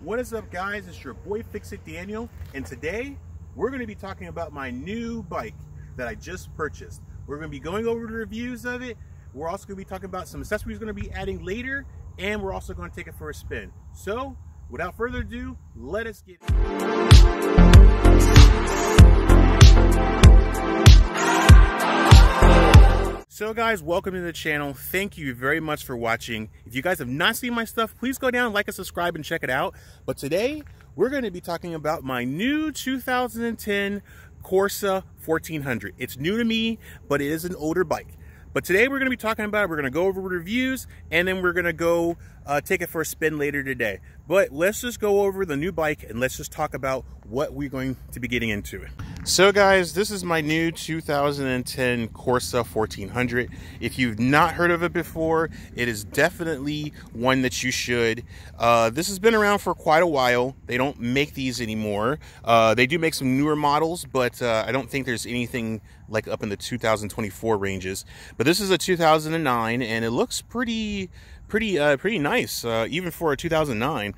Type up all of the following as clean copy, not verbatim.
What is up, guys? It's your boy Fix It Daniel, and today we're going to be talking about my new bike that I just purchased. We're going to be going over the reviews of it. We're also going to be talking about some accessories we're going to be adding later, and we're also going to take it for a spin. So without further ado, let us get So guys, welcome to the channel. Thank you very much for watching. If you guys have not seen my stuff, please go down, like and subscribe and check it out. But today we're going to be talking about my new 2010 Corsa 1400. It's new to me, but it is an older bike. But today we're going to be talking about it. We're going to go over reviews, and then we're going to go take it for a spin later today. But let's just go over the new bike and let's just talk about what we're going to be getting into it. So guys, this is my new 2010 Corsa 1400. If you've not heard of it before, it is definitely one that you should. This has been around for quite a while. They don't make these anymore. They do make some newer models, but I don't think there's anything like up in the 2024 ranges. But this is a 2009, and it looks pretty nice, even for a 2009.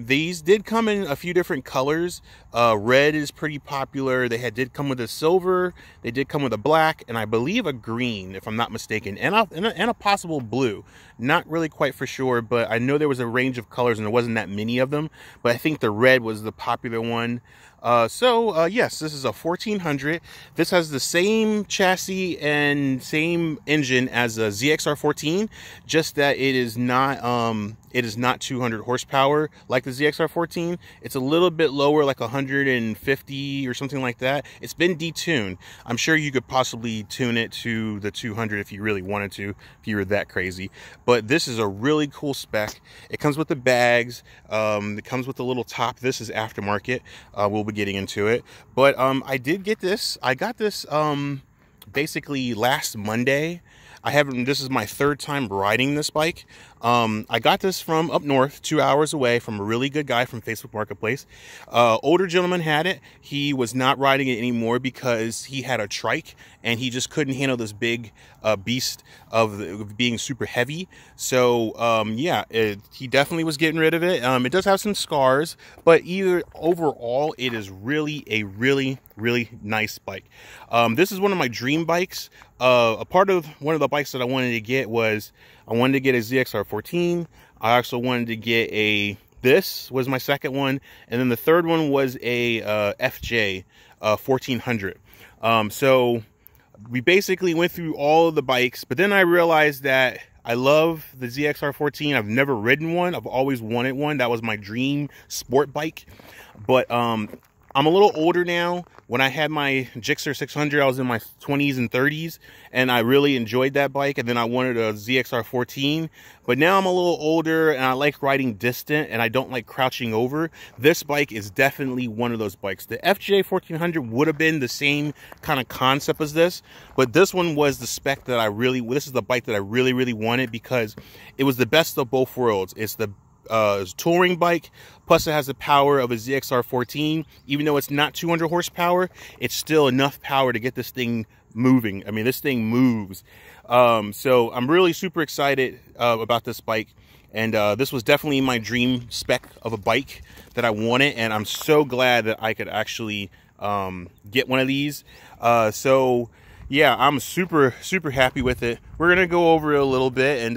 These did come in a few different colors. Red is pretty popular. They did come with a silver. They did come with a black, and I believe a green, if I'm not mistaken, and a possible blue. Not really quite for sure, but I know there was a range of colors and there wasn't that many of them. But I think the red was the popular one. Yes, this is a 1400. This has the same chassis and same engine as a ZXR14, just that it is not 200 horsepower like the ZXR14. It's a little bit lower, like 150 or something like that. It's been detuned. I'm sure you could possibly tune it to the 200 if you really wanted to, if you were that crazy. But this is a really cool spec. It comes with the bags. It comes with the little top. This is aftermarket. We'll be getting into it, but I did get this. I got this basically last Monday. This is my third time riding this bike. I got this from up north, 2 hours away, from a really good guy from Facebook Marketplace. Older gentleman had it. He was not riding it anymore because he had a trike and he just couldn't handle this big beast of being super heavy. So yeah, he definitely was getting rid of it. It does have some scars, but overall it is really a really nice bike. This is one of my dream bikes. A part of one of the bikes that I wanted to get was I wanted to get a ZXR14. I also wanted to get this was my second one, and then the third one was a FJ 1400. So we basically went through all of the bikes, but then I realized that I love the ZXR14. I've never ridden one. I've always wanted one. That was my dream sport bike. But I'm a little older now. When I had my Gixxer 600, I was in my 20s and 30s, and I really enjoyed that bike, and then I wanted a ZXR14. But now I'm a little older, and I like riding distant, and I don't like crouching over. This bike is definitely one of those bikes. The FJ 1400 would have been the same kind of concept as this, but this one was the spec that this is the bike that I really wanted, because it was the best of both worlds. It's the touring bike, plus it has the power of a ZXR14. Even though it's not 200 horsepower, it's still enough power to get this thing moving. I mean, this thing moves. So I'm really super excited about this bike, and this was definitely my dream spec of a bike that I wanted, and I'm so glad that I could actually get one of these. So yeah, I'm super happy with it. We're gonna go over it a little bit, and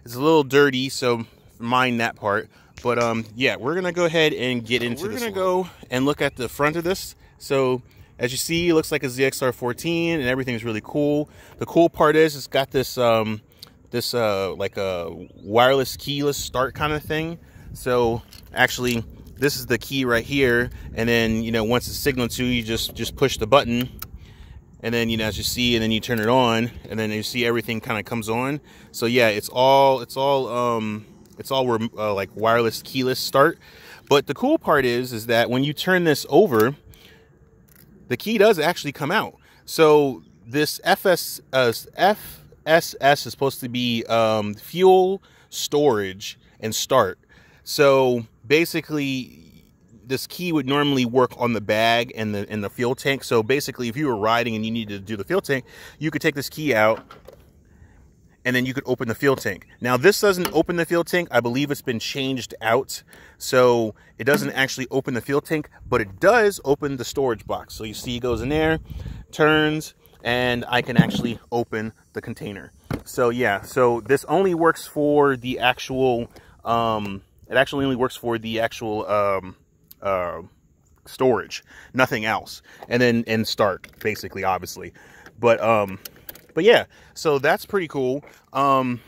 it's a little dirty, so mind that part. But yeah, we're gonna go ahead and get into this. We're gonna go and look at the front of this. So as you see, it looks like a ZXR14, and everything's really cool. The cool part is it's got this like a wireless keyless start kind of thing. So actually, this is the key right here, and then once it's signaled to you, just push the button, and then as you see, and then you turn it on, and then you see everything kind of comes on. So yeah, it's all like wireless keyless start. But the cool part is that when you turn this over, the key does actually come out. So this FSS is supposed to be fuel, storage, and start. So basically, this key would normally work on the bag and the fuel tank. So basically, if you were riding and you needed to do the fuel tank, you could take this key out and then you could open the fuel tank. Now this doesn't open the fuel tank. I believe it's been changed out, so it doesn't actually open the fuel tank, but it does open the storage box. So you see it goes in there, turns, and I can actually open the container. So yeah, so this only works for the actual, it actually only works for the actual storage, nothing else. And then start, basically, obviously. But yeah, so that's pretty cool. So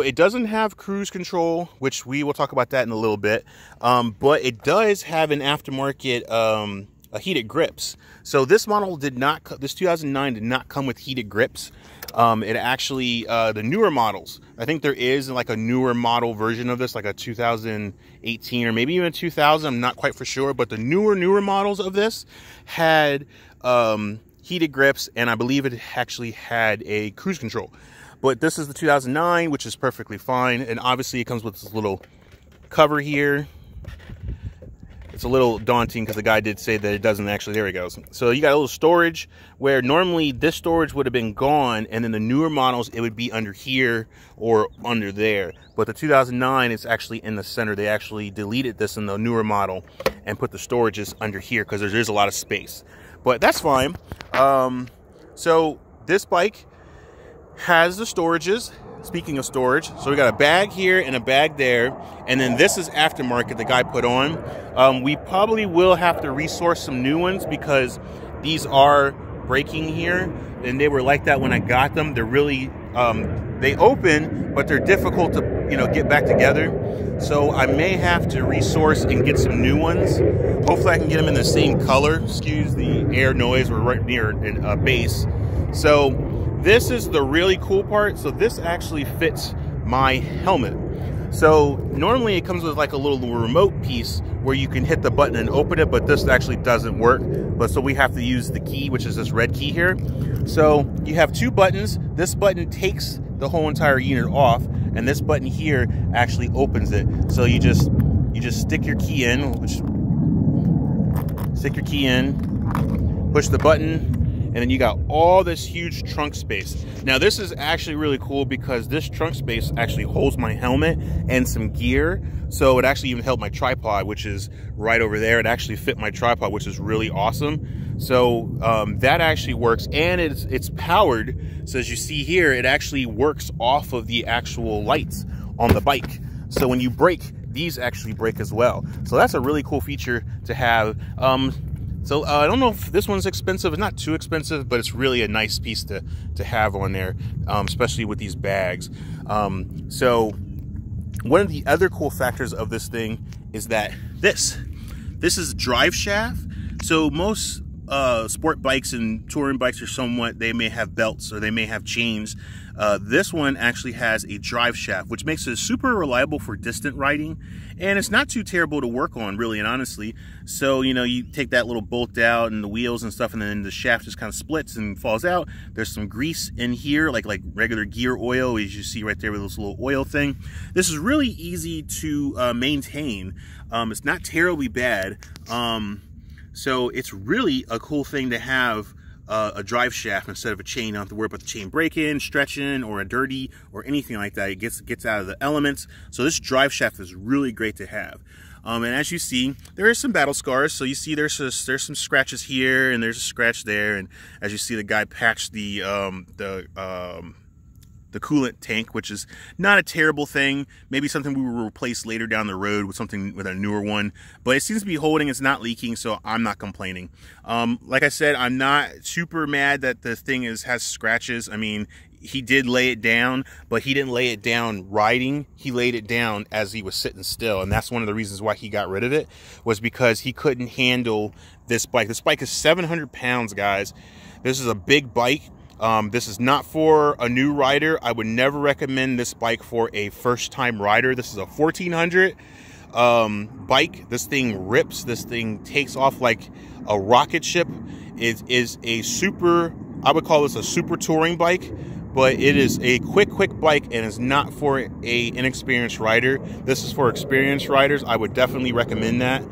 it doesn't have cruise control, which we will talk about that in a little bit. But it does have an aftermarket heated grips. So this model did not, this 2009 did not come with heated grips. It actually, the newer models, I think there is like a newer model version of this, like a 2018 or maybe even 2000, I'm not quite for sure, but the newer models of this had heated grips, and I believe it actually had a cruise control. But this is the 2009, which is perfectly fine, and obviously it comes with this little cover here. It's a little daunting because the guy did say that it doesn't actually, there he goes. So you got a little storage where normally this storage would have been gone, and then the newer models, it would be under here or under there. But the 2009 is actually in the center. They actually deleted this in the newer model and put the storages under here because there's a lot of space. But that's fine. So this bike has the storages. Speaking of storage, so we got a bag here and a bag there, and then this is aftermarket the guy put on. We probably will have to resource some new ones because these are breaking here, and they were like that when I got them. They're really, they open, but they're difficult to, you know, get back together. So I may have to resource and get some new ones. Hopefully I can get them in the same color. Excuse the air noise, we're right near a base. So this is the really cool part. So this actually fits my helmet. So normally it comes with like a little remote piece where you can hit the button and open it, but this actually doesn't work. But so we have to use the key, which is this red key here. So you have two buttons. This button takes the whole entire unit off, and this button here actually opens it. So you just stick your key in, push the button, and then you got all this huge trunk space. Now this is actually really cool because this trunk space actually holds my helmet and some gear. So it actually even held my tripod, which is right over there. It actually fit my tripod, which is really awesome. So that actually works, and it's powered. So as you see here, it actually works off of the actual lights on the bike. So when you brake, these actually brake as well. So that's a really cool feature to have. So I don't know if this one's expensive. It's not too expensive, but it's really a nice piece to have on there, especially with these bags. So one of the other cool factors of this thing is that this is drive shaft. So most sport bikes and touring bikes are somewhat, they may have belts or they may have chains. This one actually has a drive shaft, which makes it super reliable for distant riding, and it's not too terrible to work on, really and honestly. So, you know, you take that little bolt out and the wheels and stuff, and then the shaft just kind of splits and falls out. There's some grease in here, like regular gear oil, as you see right there with this little oil thing. This is really easy to maintain. It's not terribly bad. So it's really a cool thing to have a drive shaft instead of a chain. You don't have to worry about the chain breaking, stretching, or a dirty, or anything like that. It gets out of the elements. So this drive shaft is really great to have. And as you see, there is some battle scars. So you see there's some scratches here, and there's a scratch there. And as you see, the guy patched the coolant tank, which is not a terrible thing. Maybe something we will replace later down the road with something with a newer one, but it seems to be holding, it's not leaking, so I'm not complaining. Like I said, I'm not super mad that the thing has scratches. I mean, he did lay it down, but he didn't lay it down riding. He laid it down as he was sitting still, and that's one of the reasons why he got rid of it, was because he couldn't handle this bike. This bike is 700 pounds, guys. This is a big bike. This is not for a new rider. I would never recommend this bike for a first-time rider. This is a 1400 bike. This thing rips. This thing takes off like a rocket ship. It is a super, I would call this a super touring bike, but it is a quick bike, and it's not for a inexperienced rider. This is for experienced riders. I would definitely recommend that.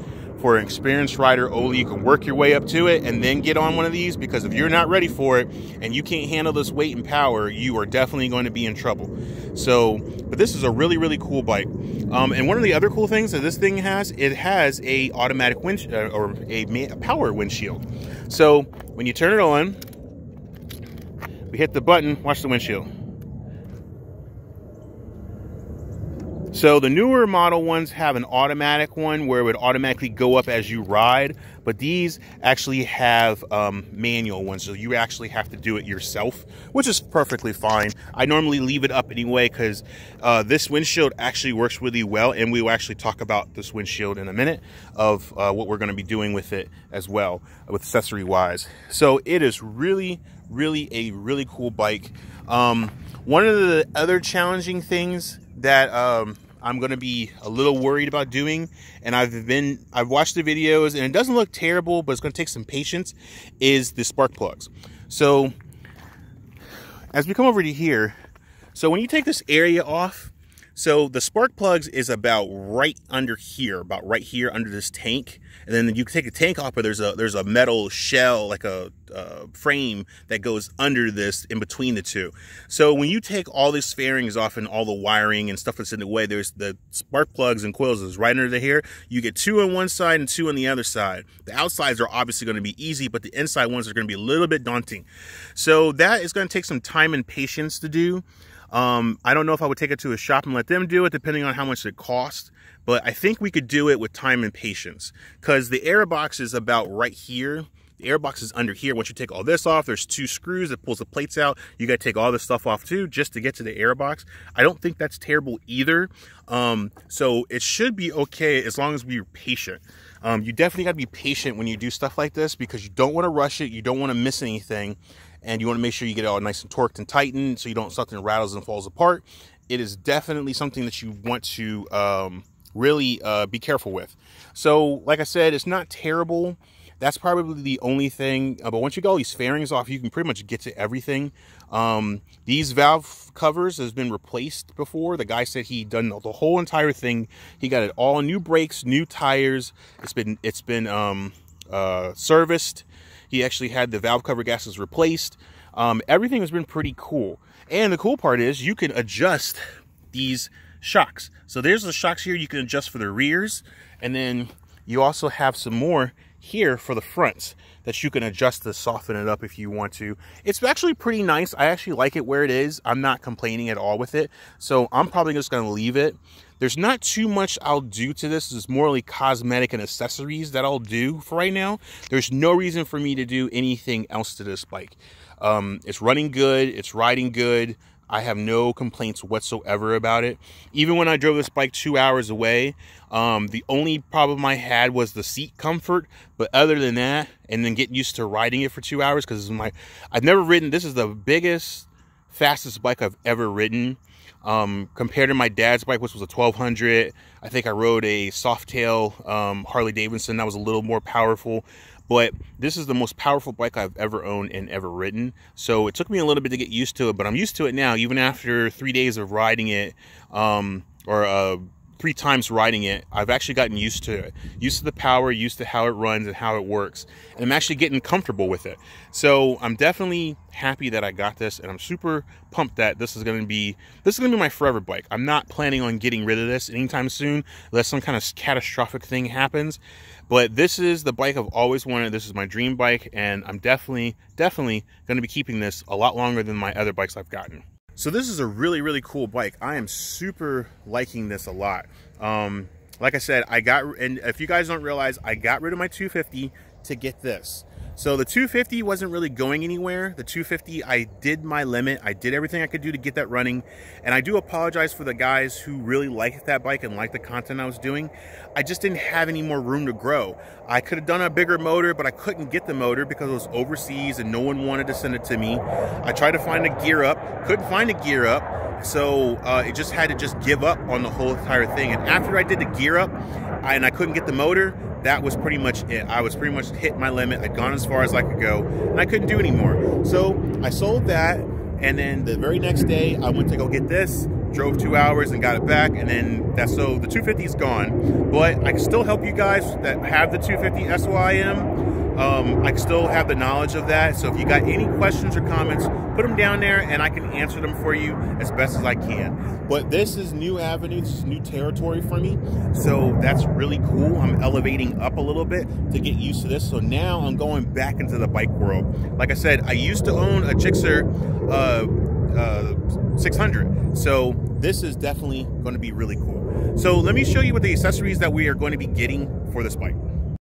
for an experienced rider only. You can work your way up to it and then get on one of these, because if you're not ready for it and you can't handle this weight and power, you are definitely going to be in trouble. So, but this is a really, really cool bike. And one of the other cool things that this thing has, it has a automatic wind or a power windshield. So when you turn it on, we hit the button, watch the windshield. So the newer model ones have an automatic one where it would automatically go up as you ride, but these actually have manual ones, so you actually have to do it yourself, which is perfectly fine. I normally leave it up anyway because this windshield actually works really well, and we will actually talk about this windshield in a minute of what we're going to be doing with it as well, with accessory wise. So it is really, really a really cool bike. One of the other challenging things that I'm going to be a little worried about doing, and I've watched the videos and it doesn't look terrible, but it's going to take some patience, is the spark plugs. So as we come over to here, so when you take this area off, so the spark plugs is about right under here, about right here under this tank. And then you can take the tank off, but there's a metal shell, like a frame that goes under this in between the two. So when you take all these fairings off and all the wiring and stuff that's in the way, there's the spark plugs and coils is right under here. You get 2 on one side and 2 on the other side. The outsides are obviously going to be easy, but the inside ones are going to be a little bit daunting. So that is going to take some time and patience to do. I don't know if I would take it to a shop and let them do it, depending on how much it costs. But I think we could do it with time and patience, because the air box is about right here. The air box is under here. Once you take all this off, there's 2 screws that pulls the plates out. You got to take all this stuff off too, just to get to the air box. I don't think that's terrible either. So it should be okay as long as we're patient. You definitely got to be patient when you do stuff like this, because you don't want to rush it. You don't want to miss anything. And you want to make sure you get it all nice and torqued and tightened so you don't, something rattles and falls apart. It is definitely something that you want to really be careful with. So like I said, it's not terrible. That's probably the only thing. But once you get all these fairings off, you can pretty much get to everything. These valve covers has been replaced before. The guy said he done the whole entire thing. He got it all new brakes, new tires. It's been serviced. He actually had the valve cover gaskets replaced. Everything has been pretty cool. And the cool part is you can adjust these shocks. So there's the shocks here you can adjust for the rears. And then you also have some more here for the fronts that you can adjust to soften it up if you want to. It's actually pretty nice. I actually like it where it is. I'm not complaining at all with it. So I'm probably just going to leave it. There's not too much I'll do to this. It's more like cosmetic and accessories that I'll do for right now. There's no reason for me to do anything else to this bike. It's running good. It's riding good. I have no complaints whatsoever about it. Even when I drove this bike 2 hours away, the only problem I had was the seat comfort. But other than that, and then getting used to riding it for 2 hours, because I've never ridden, this is the biggest, fastest bike I've ever ridden. Compared to my dad's bike, which was a 1200, I think I rode a Softail Harley Davidson that was a little more powerful. But this is the most powerful bike I've ever owned and ever ridden. So it took me a little bit to get used to it, but I'm used to it now, even after 3 days of riding it, or 3 times riding it. I've actually gotten used to it, used to the power, used to how it runs and how it works. And I'm actually getting comfortable with it. So I'm definitely happy that I got this, and I'm super pumped that this is going to be my forever bike. I'm not planning on getting rid of this anytime soon, unless some kind of catastrophic thing happens. But this is the bike I've always wanted. This is my dream bike, and I'm definitely going to be keeping this a lot longer than my other bikes I've gotten. So this is a really, really cool bike. I am super liking this a lot. Like I said, and if you guys don't realize, I got rid of my 250 to get this. So the 250 wasn't really going anywhere. The 250, I did my limit. I did everything I could do to get that running. And I do apologize for the guys who really liked that bike and liked the content I was doing. I just didn't have any more room to grow. I could have done a bigger motor, but I couldn't get the motor because it was overseas and no one wanted to send it to me. I tried to find a gear up, couldn't find a gear up. So it just had to just give up on the whole entire thing. And after I did the gear up and I couldn't get the motor, that was pretty much it. I was pretty much hit my limit. I'd gone as far as I could go, and I couldn't do anymore. So I sold that, and then the very next day, I went to go get this, drove 2 hours and got it back, and then so the 250 is gone. But I can still help you guys that have the 250 SYM. I can still have the knowledge of that. So if you got any questions or comments, put them down there and I can answer them for you as best as I can. But this is new avenue, this is new territory for me. So that's really cool. I'm elevating up a little bit to get used to this. So now I'm going back into the bike world. Like I said, I used to own a Gixxer 600. So this is definitely going to be really cool. So let me show you what the accessories that we are going to be getting for this bike.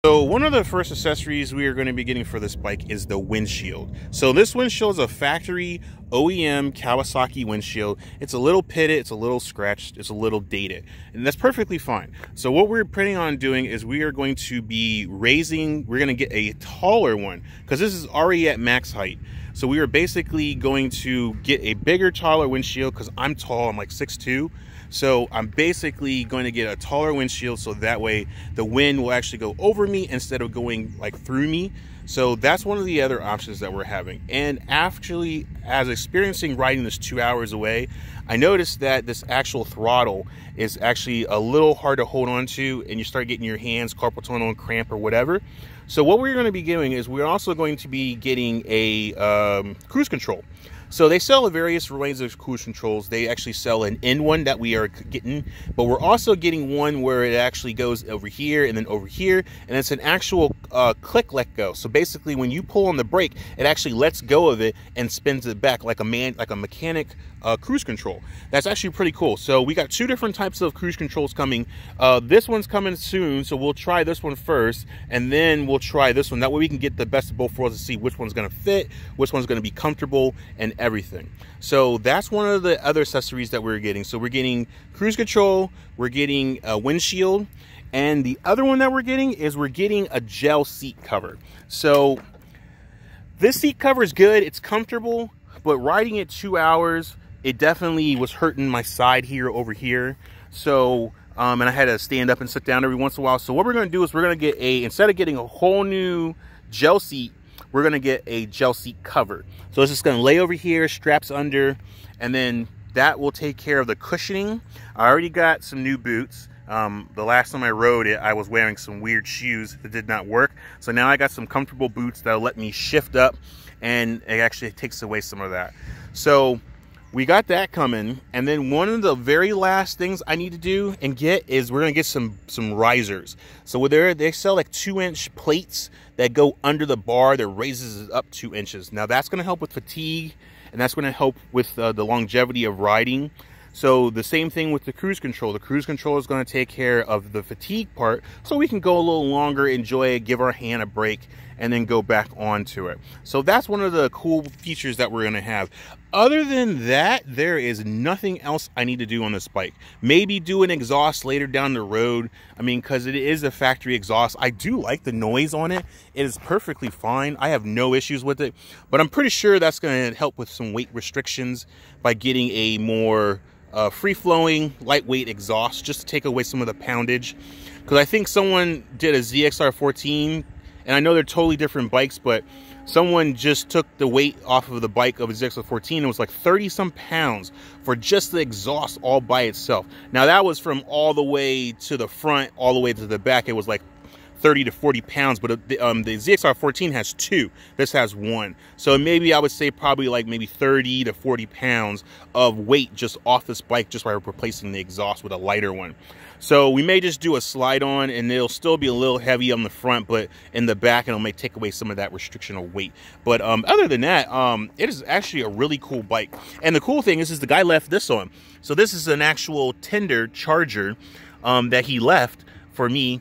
So one of the first accessories we are going to be getting for this bike is the windshield. So this windshield is a factory OEM Kawasaki windshield. It's a little pitted, it's a little scratched, it's a little dated, and that's perfectly fine. So what we're planning on doing is we are going to be we're going to get a taller one because this is already at max height. So we are basically going to get a bigger, taller windshield because I'm tall, I'm like 6'2". So I'm basically going to get a taller windshield so that way the wind will actually go over me instead of going like through me. So that's one of the other options that we're having. And actually, as experiencing riding this 2 hours away, I noticed that this actual throttle is actually a little hard to hold on to, and you start getting your hands carpal tunnel and cramp or whatever. So what we're going to be doing is we're also going to be getting a cruise control. So they sell various ranges of cruise controls. They actually sell an in one that we are getting, but we're also getting one where it actually goes over here and then over here, and it's an actual click let go. So basically when you pull on the brake, it actually lets go of it and spins it back like a mechanic cruise control. That's actually pretty cool. So we got two different types of cruise controls coming. This one's coming soon, so we'll try this one first, and then we'll try this one. That way we can get the best of both worlds to see which one's going to fit, which one's going to be comfortable, and everything. So that's one of the other accessories that we're getting. So we're getting cruise control, we're getting a windshield, and the other one that we're getting is we're getting a gel seat cover. So this seat cover is good, it's comfortable, but riding it 2 hours, it definitely was hurting my side here over here. So and I had to stand up and sit down every once in a while. So what we're going to do is we're going to get instead of getting a whole new gel seat, we're going to get a gel seat cover. So it's just going to lay over here, straps under, and then that will take care of the cushioning. I already got some new boots. The last time I rode it, I was wearing some weird shoes that did not work. So now I got some comfortable boots that'll let me shift up, and it actually takes away some of that. So we got that coming, and then one of the very last things I need to do and get is we're gonna get some risers. So they sell like 2-inch plates that go under the bar that raises it up 2 inches. Now that's gonna help with fatigue, and that's gonna help with the longevity of riding. So the same thing with the cruise control. The cruise control is going to take care of the fatigue part, so we can go a little longer, enjoy it, give our hand a break, and then go back onto it. So that's one of the cool features that we're going to have. Other than that, there is nothing else I need to do on this bike. Maybe do an exhaust later down the road. I mean, because it is a factory exhaust. I do like the noise on it. It is perfectly fine. I have no issues with it. But I'm pretty sure that's going to help with some weight restrictions by getting a more free-flowing, lightweight exhaust, just to take away some of the poundage. Because I think someone did a ZXR 14, and I know they're totally different bikes, but someone just took the weight off of the bike of a ZXR 14. It was like 30-some pounds for just the exhaust all by itself. Now that was from all the way to the front, all the way to the back. It was like 30 to 40 pounds, but the ZXR 14 has 2. This has 1. So maybe I would say probably like maybe 30 to 40 pounds of weight just off this bike just by replacing the exhaust with a lighter one. So we may just do a slide on, and it'll still be a little heavy on the front, but in the back it'll may take away some of that restriction of weight. But other than that, it is actually a really cool bike. And the cool thing is the guy left this on. So this is an actual Tinder charger that he left for me.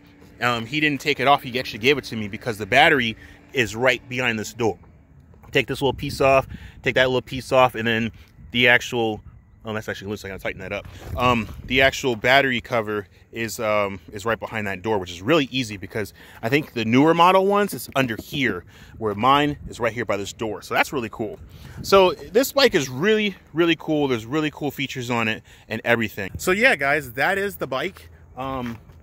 He didn't take it off. He actually gave it to me because the battery is right behind this door. Take this little piece off, take that little piece off, and then the actual, oh, that's actually loose. I gotta tighten that up. The actual battery cover is right behind that door, which is really easy because I think the newer model ones, it's under here, where mine is right here by this door. So that's really cool. So this bike is really, really cool. There's really cool features on it and everything. So yeah, guys, that is the bike.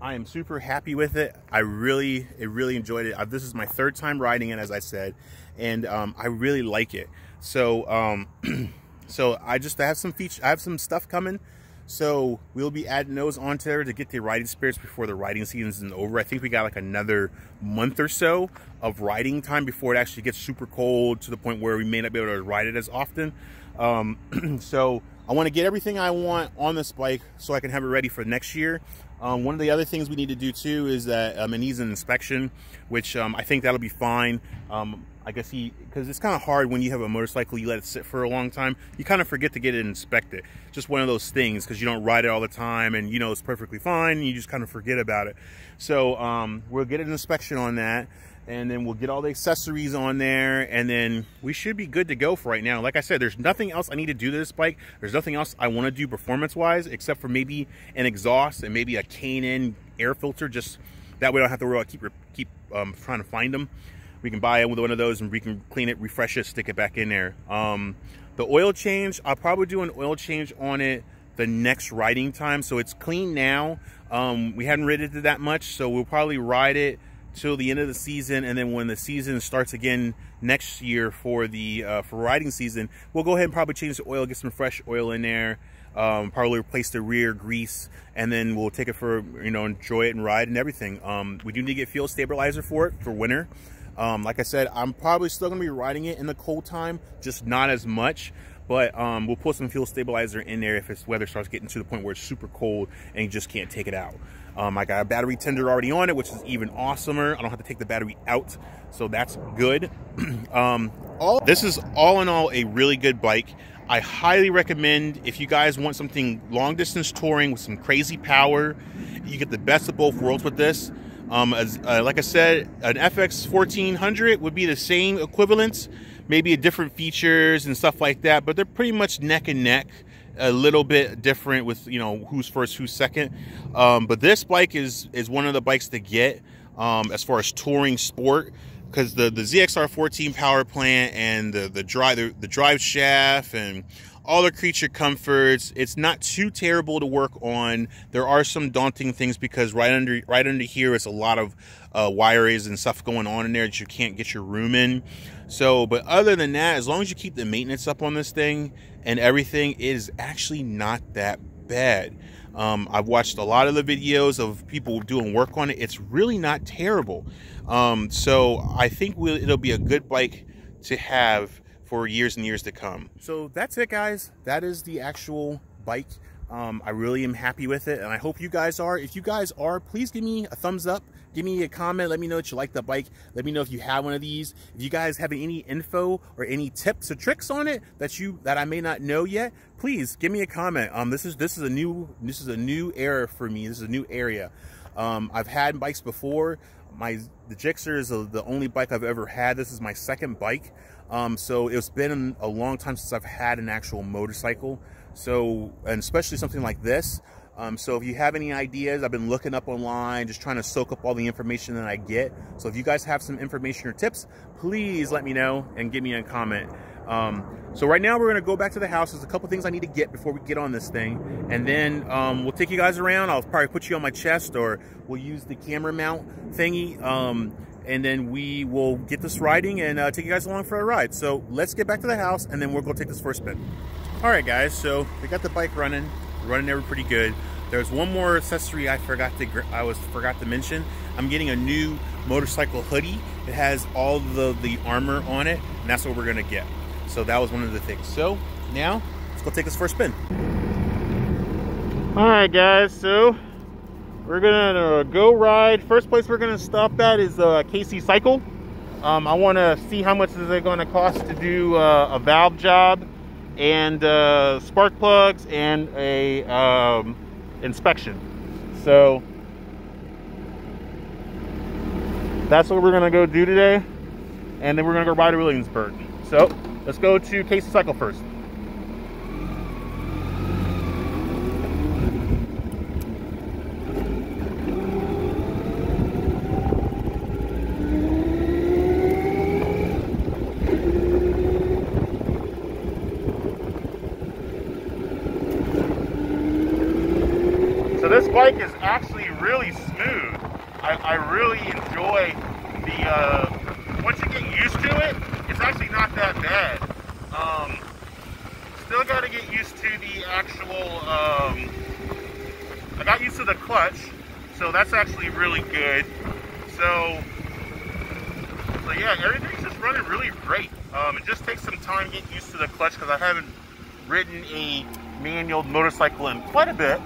I am super happy with it. I really enjoyed it. This is my 3rd time riding it, as I said, and I really like it. So so I have some features. I have some stuff coming So we'll be adding those onto there to get the riding spirits before the riding season is over. I think we got like another month or so of riding time before it actually gets super cold to the point where we may not be able to ride it as often. So I want to get everything I want on this bike so I can have it ready for next year. One of the other things we need to do too is that it needs an inspection, which I think that'll be fine. I guess because it's kind of hard when you have a motorcycle, you let it sit for a long time, you kind of forget to get it inspected. Just one of those things, because you don't ride it all the time and you know it's perfectly fine, and you just kind of forget about it. So we'll get an inspection on that, and then we'll get all the accessories on there, and then we should be good to go for right now. Like I said, there's nothing else I need to do to this bike. There's nothing else I want to do performance-wise, except for maybe an exhaust and maybe a K&N air filter, just that way I don't have to worry about keep trying to find them. We can buy it with one of those and we can clean it, refresh it, stick it back in there. The oil change, I'll probably do an oil change on it the next riding time. So it's clean now. We haven't ridden it that much, so we'll probably ride it till the end of the season, and then when the season starts again next year for the for riding season, we'll go ahead and probably change the oil, get some fresh oil in there, probably replace the rear grease, and then we'll take it for, you know, enjoy it and ride and everything. We do need to get fuel stabilizer for it for winter. Like I said, I'm probably still gonna be riding it in the cold time, just not as much. But we'll put some fuel stabilizer in there if its weather starts getting to the point where it's super cold and you just can't take it out. I got a battery tender already on it, which is even awesomer. I don't have to take the battery out, so that's good. This is all in all a really good bike. I highly recommend, if you guys want something long distance touring with some crazy power, you get the best of both worlds with this. Like I said, an FX 1400 would be the same equivalence, maybe different features and stuff like that, but they're pretty much neck and neck, a little bit different with, you know, who's first, who's second. But this bike is one of the bikes to get as far as touring sport, because the ZXR 14 power plant and the drive shaft and all the creature comforts, it's not too terrible to work on. There are some daunting things because right under here is a lot of wires and stuff going on in there that you can't get your room in. So, but other than that, as long as you keep the maintenance up on this thing and everything, it is actually not that bad. I've watched a lot of the videos of people doing work on it. It's really not terrible. So I think it'll be a good bike to have for years and years to come. So that's it, guys. That is the actual bike. I really am happy with it, and I hope you guys are. If you guys are, please give me a thumbs up, give me a comment, let me know that you like the bike, let me know if you have one of these. If you guys have any info or any tips or tricks on it that I may not know yet, please give me a comment. This is a new era for me. This is a new area. I've had bikes before. The Gixxer is the only bike I've ever had. This is my second bike. So it's been a long time since I've had an actual motorcycle. So, and especially something like this. So if you have any ideas, I've been looking up online, just trying to soak up all the information that I get. So if you guys have some information or tips, please let me know and give me a comment. So right now we're going to go back to the house. There's a couple things I need to get before we get on this thing. And then we'll take you guys around. I'll probably put you on my chest, or we'll use the camera mount thingy. And then we will get this riding and take you guys along for a ride. So let's get back to the house, and then we'll go take this for a spin. All right, guys, so we got the bike running there pretty good. There's one more accessory I forgot to mention. I'm getting a new motorcycle hoodie. It has all the armor on it, and that's what we're gonna get. So that was one of the things. So now let's go take this for a spin. All right, guys, so we're gonna go ride. First place we're gonna stop at is KC Cycle. I want to see how much is it going to cost to do a valve job and spark plugs and a inspection. So that's what we're gonna go do today, and then we're gonna go ride to Williamsburg. So let's go to KC Cycle first. So this bike is actually really smooth. I really enjoy the, once you get used to it, it's actually not that bad. still got to get used to the actual, I got used to the clutch, so that's actually really good. So yeah, everything's just running really great. It just takes some time to get used to the clutch because I haven't ridden a manual motorcycle in quite a bit.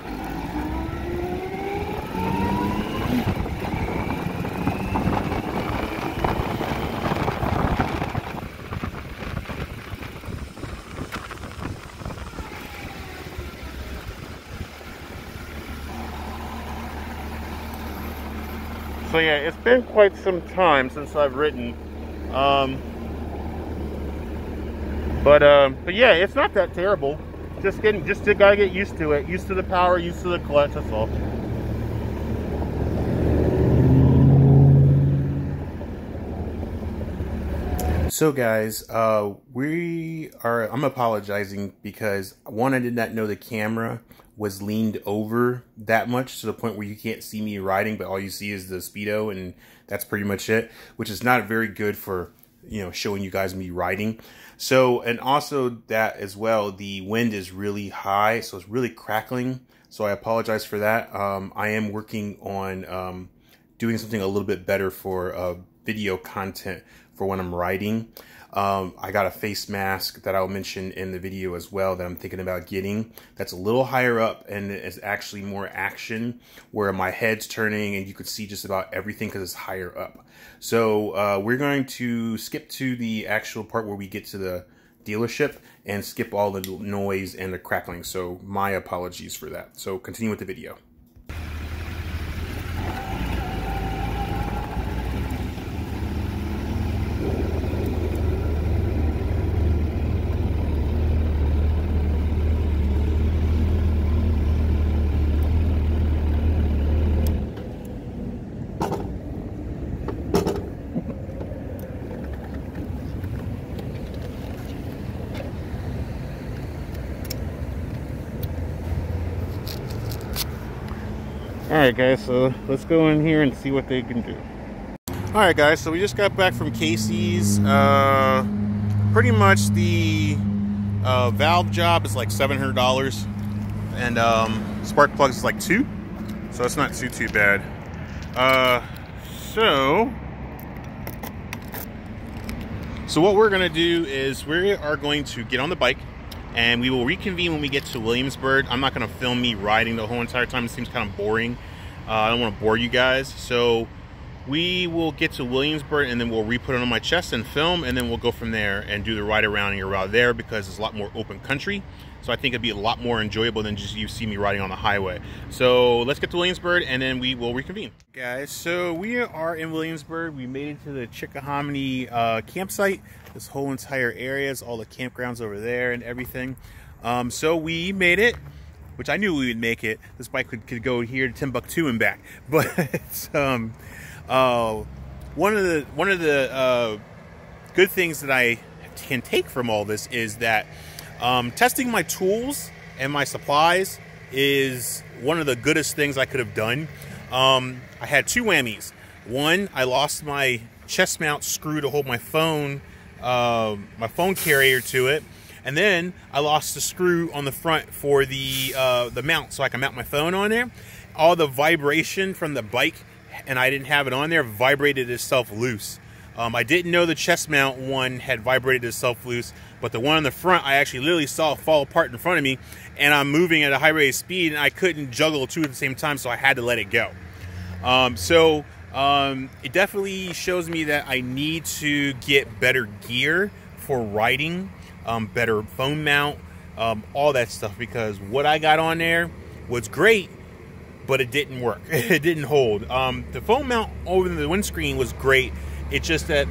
So yeah, it's been quite some time since I've ridden, but yeah, it's not that terrible. Just gotta get used to it, used to the power, used to the clutch. That's all. So guys, I'm apologizing because one, I did not know the camera was leaned over that much to the point where you can't see me riding, but all you see is the speedo, and that's pretty much it, which is not very good for, you know, showing you guys me riding. So, and also that as well, the wind is really high, so it's really crackling. So I apologize for that. I am working on doing something a little bit better for video content for when I'm riding. I got a face mask that I'll mention in the video as well that I'm thinking about getting. That's a little higher up and is actually more action, where my head's turning and you could see just about everything because it's higher up. So we're going to skip to the actual part where we get to the dealership and skip all the noise and the crackling. So my apologies for that. So continue with the video. Alright guys, so let's go in here and see what they can do. Alright guys, so we just got back from Casey's. Pretty much the valve job is like $700 and spark plugs is like $2, so it's not too bad. So what we're gonna do is we are going to get on the bike and we will reconvene when we get to Williamsburg. I'm not going to film me riding the whole entire time. It seems kind of boring. I don't want to bore you guys. So we will get to Williamsburg and then we'll re-put it on my chest and film, and then we'll go from there and do the ride around and around there because it's a lot more open country. So I think it'd be a lot more enjoyable than just you see me riding on the highway. So let's get to Williamsburg and then we will reconvene. Guys, so we are in Williamsburg. We made it to the Chickahominy campsite. This whole entire area is all the campgrounds over there and everything. So we made it, which I knew we would make it. This bike could go here to Timbuktu and back. But one of the good things that I can take from all this is that testing my tools and my supplies is one of the goodest things I could have done. I had two whammies. One, I lost my chest mount screw to hold my phone carrier to it, and then I lost the screw on the front for the mount, so I can mount my phone on there. All the vibration from the bike, and I didn't have it on there, vibrated itself loose. I didn't know the chest mount one had vibrated itself loose, but the one on the front I actually literally saw fall apart in front of me, and I'm moving at a high rate of speed and I couldn't juggle two at the same time, so I had to let it go. It definitely shows me that I need to get better gear for riding, better phone mount, all that stuff, because what I got on there was great, but it didn't work. It didn't hold. The phone mount over the windscreen was great. It's just that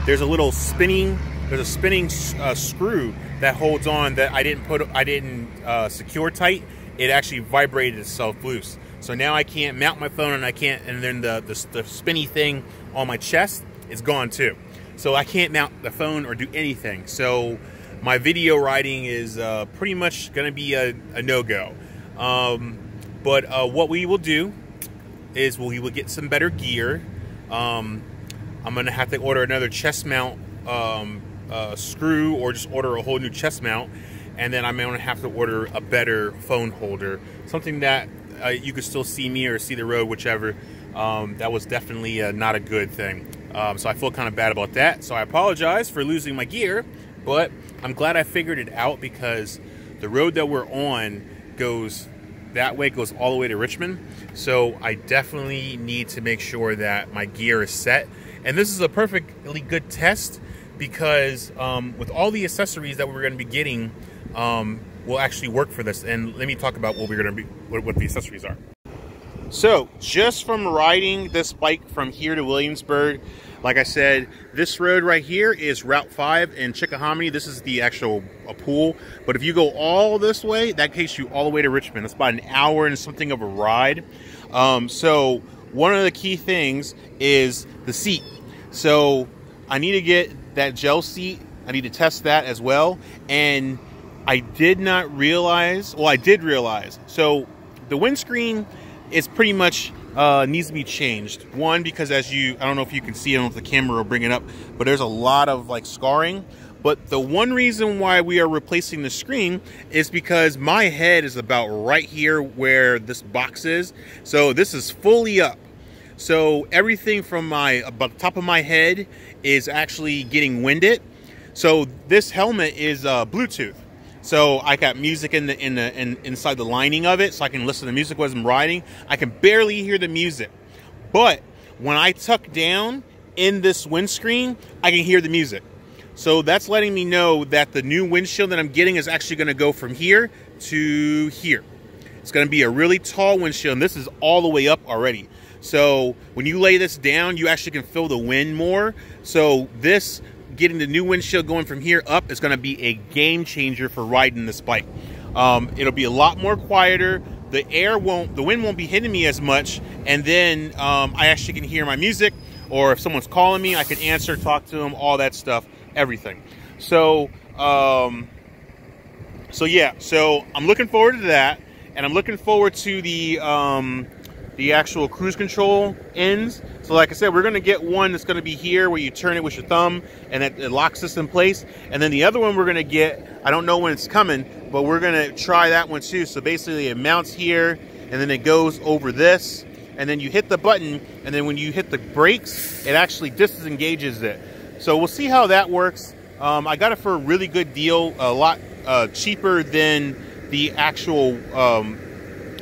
there's a spinning screw that holds on that I didn't secure tight. It actually vibrated itself loose. So now I can't mount my phone, and then the spinny thing on my chest is gone too. So I can't mount the phone or do anything. So my video riding is pretty much going to be a no-go. But what we will do is we will get some better gear. I'm going to have to order another chest mount screw or just order a whole new chest mount, and then I'm going to have to order a better phone holder, something that you could still see me or see the road, whichever. That was definitely not a good thing. So I feel kind of bad about that. So I apologize for losing my gear, but I'm glad I figured it out, because the road that we're on goes that way, goes all the way to Richmond. So I definitely need to make sure that my gear is set. And this is a perfectly good test, because with all the accessories that we're going to be getting, will actually work for this. And let me talk about what we're going to be, what the accessories are. So just from riding this bike from here to Williamsburg, like I said, this road right here is Route 5 in Chickahominy. This is the actual pool. But if you go all this way, that takes you all the way to Richmond. It's about an hour and something of a ride. So one of the key things is the seat. So I need to get that gel seat. I need to test that as well. And I did not realize, well, I did realize. So the windscreen is pretty much needs to be changed. One, because I don't know if you can see, I don't know if the camera will bring it up, but there's a lot of like scarring. But the one reason why we are replacing the screen is because my head is about right here where this box is. So this is fully up. So everything from about the top of my head is actually getting winded. So this helmet is Bluetooth. So I got music inside the lining of it, so I can listen to music as I'm riding. I can barely hear the music. But when I tuck down in this windscreen, I can hear the music. So that's letting me know that the new windshield that I'm getting is actually going to go from here to here. It's going to be a really tall windshield, and this is all the way up already. So when you lay this down, you actually can feel the wind more. So this, getting the new windshield going from here up, is going to be a game changer for riding this bike. It'll be a lot more quieter. The wind won't be hitting me as much, and then I actually can hear my music, or if someone's calling me, I can answer, talk to them, all that stuff, everything. So yeah, so I'm looking forward to that, and I'm looking forward to the actual cruise control ends. So like I said, we're going to get one that's going to be here where you turn it with your thumb and it locks this in place. And then the other one we're going to get, I don't know when it's coming, but we're going to try that one too. So basically it mounts here and then it goes over this, and then you hit the button, and then when you hit the brakes, it actually disengages it. So we'll see how that works. I got it for a really good deal, a lot cheaper than the actual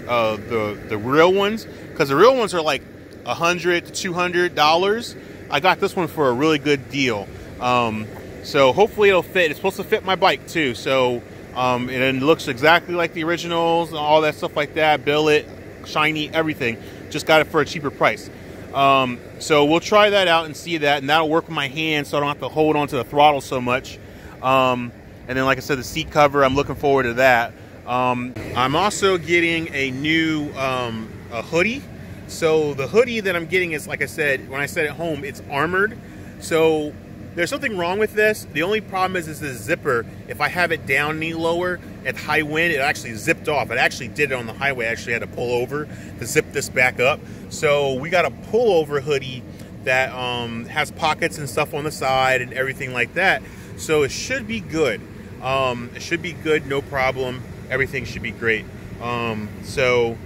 the real ones, because the real ones are like $100 to $200. I got this one for a really good deal. So hopefully it'll fit. It's supposed to fit my bike too. So and it looks exactly like the originals and all that stuff like that. Billet, shiny, everything. Just got it for a cheaper price. So we'll try that out and see that, and that'll work with my hands, so I don't have to hold on to the throttle so much. And then, like I said, the seat cover, I'm looking forward to that. I'm also getting a new a hoodie. So the hoodie that I'm getting is, like I said, when I said at home, it's armored. So there's something wrong with this. The only problem is the zipper. If I have it down any lower at high wind, it actually zipped off. It actually did it on the highway. I actually had to pull over to zip this back up. So we got a pullover hoodie that has pockets and stuff on the side and everything like that. So it should be good. It should be good, no problem. Everything should be great. So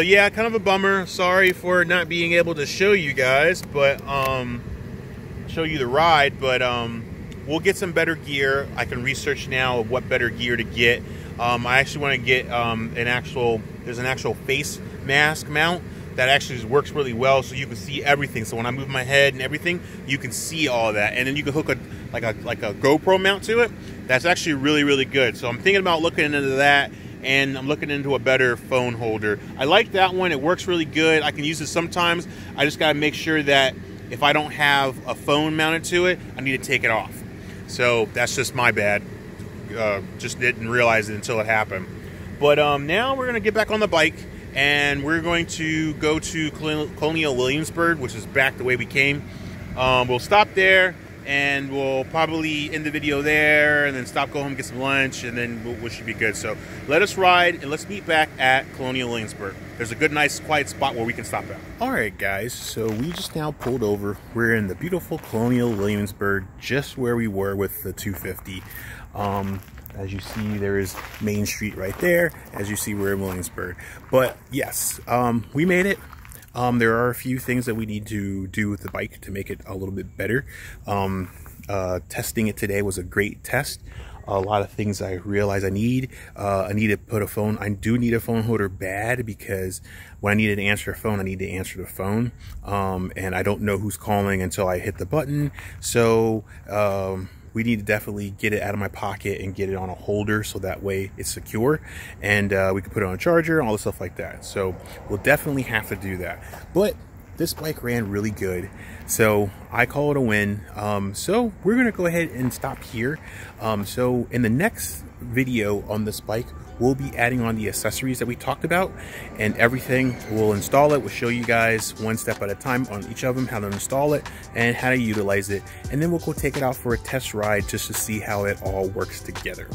yeah, kind of a bummer. Sorry for not being able to show you guys, but show you the ride. But we'll get some better gear. I can research now of what better gear to get. I actually want to get there's an actual face mask mount that actually works really well, so you can see everything. So when I move my head and everything, you can see all that. And then you can hook a GoPro mount to it. That's actually really, really good. So I'm thinking about looking into that, and I'm looking into a better phone holder. I like that one. It works really good. I can use it sometimes. I just got to make sure that if I don't have a phone mounted to it, I need to take it off. So that's just my bad. Just didn't realize it until it happened. But now we're going to get back on the bike, and we're going to go to Colonial Williamsburg, which is back the way we came. We'll stop there, and we'll probably end the video there and then stop, go home, get some lunch, and then we should be good. So let us ride and let's meet back at Colonial Williamsburg. There's a good, nice, quiet spot where we can stop at. All right, guys, so we just now pulled over. We're in the beautiful Colonial Williamsburg, just where we were with the 250. As you see, there is Main Street right there. As you see, we're in Williamsburg. But yes, we made it. There are a few things that we need to do with the bike to make it a little bit better. Testing it today was a great test. A lot of things I realized I need. I need to put a phone. I do need a phone holder bad, because when I needed to answer a phone, I need to answer the phone. And I don't know who's calling until I hit the button. So we need to definitely get it out of my pocket and get it on a holder, so that way it's secure, and we can put it on a charger and all the stuff like that. So we'll definitely have to do that. But this bike ran really good, so I call it a win. So we're gonna go ahead and stop here. So in the next video on this bike, we'll be adding on the accessories that we talked about and everything. We'll install it. We'll show you guys one step at a time on each of them, how to install it and how to utilize it. And then we'll go take it out for a test ride just to see how it all works together.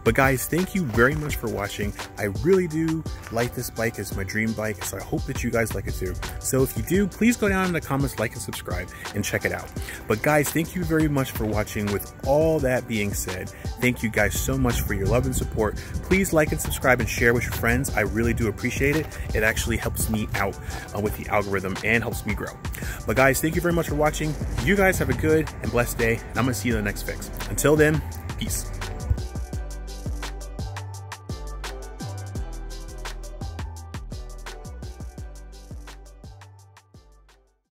But guys, thank you very much for watching. I really do like this bike. It's my dream bike, so I hope that you guys like it too. So if you do, please go down in the comments, like and subscribe, and check it out. But guys, thank you very much for watching. With all that being said, thank you guys so much for your love and support. Please like and subscribe and share with your friends. I really do appreciate it. It actually helps me out with the algorithm and helps me grow. But guys, thank you very much for watching. You guys have a good and blessed day, and I'm gonna see you in the next fix. Until then, peace.